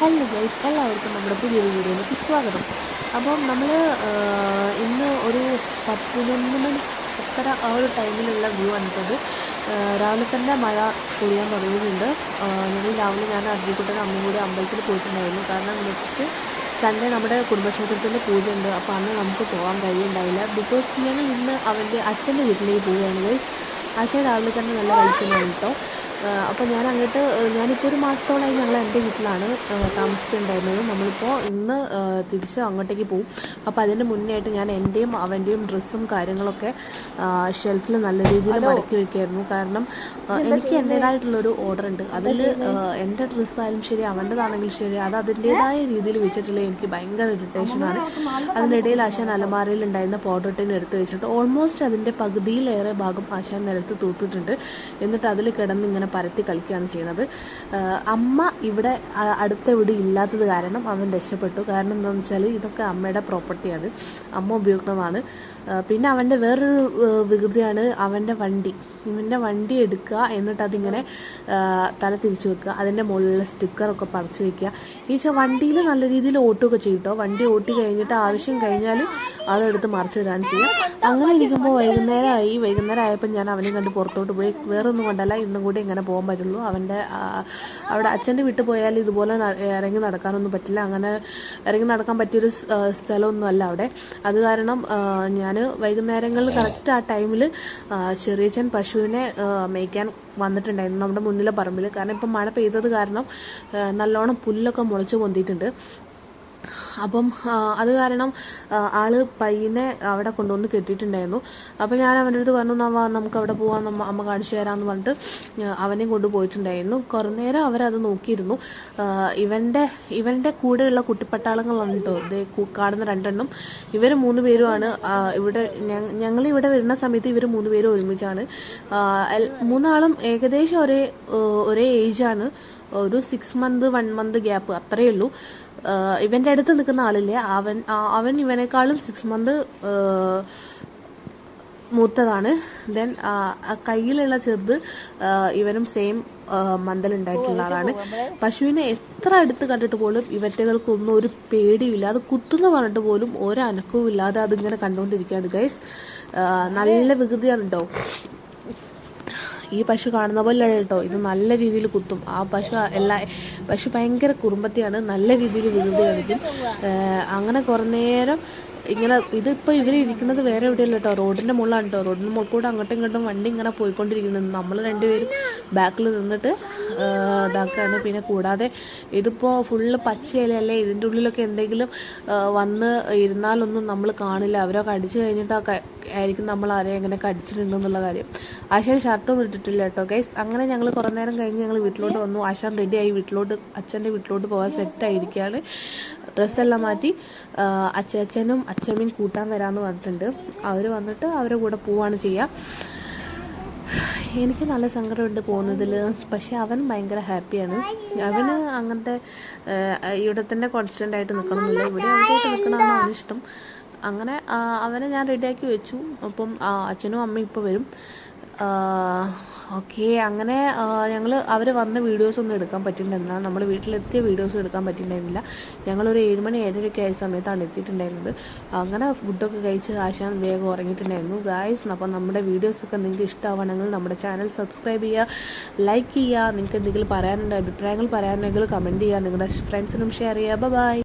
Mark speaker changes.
Speaker 1: Hello guys, എല്ലാവർക്കും നമ്മുടെ പുതിയൊരു വീഡിയോയിലേക്ക് സ്വാഗതം. അപ്പം നമ്മൾ ഇന്ന് ഒരു 11 മണി 10:30 ആ ഒരു ടൈമിലുള്ള വ്യൂ കണ്ടത്. രാവിലെ തന്നെ മഴ പൊടിയാൻ തുടങ്ങിയിട്ടുണ്ട്. ഞാൻ അർജിക്കുട്ടനും അമ്മയും കൂടി അമ്പലത്തിൽ പോയിട്ടുണ്ടായിരുന്നു. കാരണം നെക്സ്റ്റ് സൺഡേ നമ്മുടെ കുടുംബക്ഷേത്രത്തിൻ്റെ പൂജ ഉണ്ട്. അപ്പോൾ അന്ന് നമുക്ക് പോകാൻ കഴിയുണ്ടായില്ല. ബിക്കോസ് ഞങ്ങൾ ഇന്ന് അവൻ്റെ അച്ഛൻ്റെ വീട്ടിലേക്ക് പോവുകയാണ് ഗൈസ്. ആശയ രാവിലെ തന്നെ നല്ല കഴിക്കുന്നതാണ് കേട്ടോ. അപ്പോൾ ഞാനിപ്പോൾ ഒരു മാസത്തോളമായി ഞങ്ങൾ എൻ്റെ വീട്ടിലാണ് താമസിച്ചിട്ടുണ്ടായിരുന്നത്. നമ്മളിപ്പോൾ ഇന്ന് തിരിച്ച് അങ്ങോട്ടേക്ക് പോകും. അപ്പോൾ അതിന് മുന്നേ ആയിട്ട് ഞാൻ എൻ്റെയും അവൻ്റെയും ഡ്രസ്സും കാര്യങ്ങളൊക്കെ ഷെൽഫിൽ നല്ല രീതിയിൽ മടക്കി വയ്ക്കുമായിരുന്നു. കാരണം എനിക്ക് എൻ്റേതായിട്ടുള്ളൊരു ഓർഡർ ഉണ്ട്. അതിൽ എൻ്റെ ഡ്രസ്സായാലും ശരി, അവൻ്റെതാണെങ്കിലും ശരി, അത് അതിൻ്റേതായ രീതിയിൽ വെച്ചിട്ടുള്ള എനിക്ക് ഭയങ്കര ഇറിറ്റേഷനാണ്. അതിനിടയിൽ ആശാൻ അലമാരയിൽ ഉണ്ടായിരുന്ന പൗഡർ എടുത്ത് വെച്ചിട്ട് ഓൾമോസ്റ്റ് അതിൻ്റെ പകുതിയിലേറെ ഭാഗം ആശാൻ നിലത്ത് തൂത്തിട്ടുണ്ട്. എന്നിട്ട് അതിൽ കിടന്ന് ഇങ്ങനെ പരത്തി കളിക്കുകയാണ് ചെയ്യുന്നത്. അമ്മ ഇവിടെ അടുത്തെവിടെ ഇല്ലാത്തത് കാരണം അവൻ രക്ഷപ്പെട്ടു. കാരണം എന്താണെന്ന് വെച്ചാൽ ഇതൊക്കെ അമ്മയുടെ പ്രോപ്പർട്ടിയാണ്, അമ്മ ഉപയോഗിക്കുന്നതാണ്. പിന്നെ അവൻ്റെ വേറൊരു വികൃതിയാണ് ഇവൻ്റെ വണ്ടി എടുക്കുക, എന്നിട്ട് അതിങ്ങനെ തല തിരിച്ചു വെക്കുക, അതിൻ്റെ മുകളിലുള്ള സ്റ്റിക്കറൊക്കെ പറിച്ചു വെക്കുക. വണ്ടിയിൽ നല്ല രീതിയിൽ ഓട്ടുകയൊക്കെ ചെയ്യും. വണ്ടി ഓട്ടി കഴിഞ്ഞിട്ട് ആവശ്യം കഴിഞ്ഞാൽ അതെടുത്ത് മറിച്ചിടുകയാണ് ചെയ്യുക. അങ്ങനെ ഇരിക്കുമ്പോൾ വൈകുന്നേരം ആയപ്പോൾ ഞാൻ അവനെ കണ്ട് പുറത്തോട്ട് പോയി. വേറൊന്നും കൊണ്ടല്ല, ഇന്നും കൂടി ഇങ്ങനെ പോകാൻ പറ്റുള്ളൂ. അവിടെ അച്ഛൻ്റെ വീട്ടിൽ പോയാൽ ഇതുപോലെ ഇറങ്ങി നടക്കാനൊന്നും പറ്റില്ല. അങ്ങനെ ഇറങ്ങി നടക്കാൻ പറ്റിയൊരു സ്ഥലമൊന്നും അല്ല അവിടെ. അത് കാരണം ഞാൻ വൈകുന്നേരങ്ങളിൽ കറക്റ്റ് ആ ടൈമിൽ ചെറിയച്ഛൻ പശുവിനെ മേയ്ക്കാൻ വന്നിട്ടുണ്ടായിരുന്നു നമ്മുടെ മുന്നിലെ പറമ്പിൽ. കാരണം ഇപ്പം മഴ പെയ്തത് കാരണം നല്ലോണം പുല്ലൊക്കെ മുളച്ച് പൊന്തിയിട്ടുണ്ട്. അപ്പം അത് കാരണം ആള് പയ്യനെ അവിടെ കൊണ്ടുവന്ന് കെട്ടിയിട്ടുണ്ടായിരുന്നു. അപ്പം ഞാൻ അവൻ്റെ അടുത്ത് പറഞ്ഞു, നമുക്ക് അവിടെ പോകാൻ, അമ്മ കാണിച്ചു തരാമെന്ന് പറഞ്ഞിട്ട് അവനെയും കൊണ്ടുപോയിട്ടുണ്ടായിരുന്നു. കുറേ നേരം അവരത് നോക്കിയിരുന്നു. ഇവൻ്റെ കൂടെയുള്ള കുട്ടിപ്പട്ടാളങ്ങളാണ് കേട്ടോ ഇത് കാണുന്ന രണ്ടെണ്ണം. ഇവർ 3 പേരുമാണ് ഇവിടെ. ഞങ്ങളിവിടെ വരുന്ന സമയത്ത് ഇവർ 3 പേരും ഒരുമിച്ചാണ്. 3 ആളും ഏകദേശം ഒരേ ഏജാണ്. ഒരു 6 മന്ത് 1 മന്ത് ഗ്യാപ്പ് അത്രയേ ഉള്ളൂ. ഇവൻ്റെ അടുത്ത് നിൽക്കുന്ന ആളില്ലേ, അവൻ ഇവനേക്കാളും 6 മന്ത് മൂത്തതാണ്. ദെൻ കയ്യിലുള്ള ചെറുത് ഇവനും സെയിം മന്തിലുണ്ടായിട്ടുള്ള ആളാണ്. പശുവിനെ എത്ര അടുത്ത് കണ്ടിട്ട് പോലും ഇവറ്റകൾക്കൊന്നും ഒരു പേടിയില്ല. അത് കുത്തുന്ന പറഞ്ഞിട്ട് പോലും ഒരനക്കവും ഇല്ലാതെ അതിങ്ങനെ കണ്ടുകൊണ്ടിരിക്കുകയാണ് ഗൈസ്. നല്ല വികൃതിയാണ് കേട്ടോ. ഈ പശു കാണുന്ന പോലെ കേട്ടോ, ഇത് നല്ല രീതിയിൽ കുത്തും. ആ പശു ഭയങ്കര കുറുമ്പത്തിയാണ്, നല്ല രീതിയിൽ വികൃതി കാണിക്കും. അങ്ങനെ കുറേ നേരം ഇങ്ങനെ ഇതിപ്പോൾ ഇവർ ഇരിക്കുന്നത് വേറെ എവിടെയല്ല കേട്ടോ, റോഡിൻ്റെ മുകളിലാണ് കേട്ടോ. റോഡിൻ്റെ മുകളിൽ കൂടെ അങ്ങോട്ടും ഇങ്ങോട്ടും വണ്ടി ഇങ്ങനെ പോയിക്കൊണ്ടിരിക്കുന്നത്. നമ്മൾ 2 പേരും ബാക്കിൽ നിന്നിട്ട് ഇതാക്കുകയാണ്. പിന്നെ കൂടാതെ ഇതിപ്പോൾ ഫുള്ള് പച്ചയിലല്ലേ, ഇതിൻ്റെ ഉള്ളിലൊക്കെ എന്തെങ്കിലും വന്ന് ഇരുന്നാലൊന്നും നമ്മൾ കാണില്ല. അവരൊക്കെ അടിച്ചു കഴിഞ്ഞിട്ട് ആയിരിക്കും നമ്മൾ ആരെയും എങ്ങനെ കടിച്ചിട്ടുണ്ടെന്നുള്ള കാര്യം. ആശാൻ ഷർട്ടും ഇട്ടിട്ടില്ല കേട്ടോ ഗൈസ്. അങ്ങനെ ഞങ്ങൾ കുറേ നേരം കഴിഞ്ഞ് ഞങ്ങൾ വീട്ടിലോട്ട് വന്നു. ആശാൻ റെഡിയായി അച്ഛൻ്റെ വീട്ടിലോട്ട് പോകാൻ സെറ്റായിരിക്കുകയാണ്. ഡ്രസ്സെല്ലാം മാറ്റി അച്ഛനും അച്ഛമ്മയും കൂട്ടാൻ വരാമെന്ന് പറഞ്ഞിട്ടുണ്ട്. അവർ വന്നിട്ട് അവരുടെ കൂടെ പോവുകയാണ് ചെയ്യുക. എനിക്ക് നല്ല സങ്കടമുണ്ട് പോകുന്നതിൽ. പക്ഷെ അവൻ ഭയങ്കര ഹാപ്പിയാണ്. അവന് അങ്ങനത്തെ ഇവിടെ തന്നെ കോൺസ്റ്റൻ്റ് ആയിട്ട് നിൽക്കണമെന്നില്ല, ഇവിടെ അവരായിട്ട് നിൽക്കണമെന്നാണ് അവനിഷ്ടം. അങ്ങനെ അവനെ ഞാൻ റെഡിയാക്കി വെച്ചു. അപ്പം അച്ഛനും അമ്മയും ഇപ്പോൾ വരും. ഓക്കെ, അങ്ങനെ അവർ വന്ന വീഡിയോസൊന്നും എടുക്കാൻ പറ്റിയിട്ടുണ്ടായിരുന്നില്ല. നമ്മൾ വീട്ടിലെത്തിയ വീഡിയോസും എടുക്കാൻ പറ്റിയിട്ടുണ്ടായിരുന്നില്ല. ഞങ്ങളൊരു 7 മണി 7:30 ആയ സമയത്താണ് എത്തിയിട്ടുണ്ടായിരുന്നത്. അങ്ങനെ ഫുഡൊക്കെ കഴിച്ച് ആശാൻ വേഗം ഉറങ്ങിയിട്ടുണ്ടായിരുന്നു ഗായ്സ്. അപ്പം നമ്മുടെ വീഡിയോസൊക്കെ നിങ്ങൾക്ക് ഇഷ്ടമാവണമെങ്കിൽ നമ്മുടെ ചാനൽ സബ്സ്ക്രൈബ് ചെയ്യുക, ലൈക്ക് ചെയ്യുക. നിങ്ങൾക്ക് എന്തെങ്കിലും പറയാനുണ്ടോ, അഭിപ്രായങ്ങൾ പറയാനുണ്ടെങ്കിൽ കമൻറ്റ് ചെയ്യുക, നിങ്ങളുടെ ഫ്രണ്ട്സിനും ഷെയർ ചെയ്യുക. ബൈ.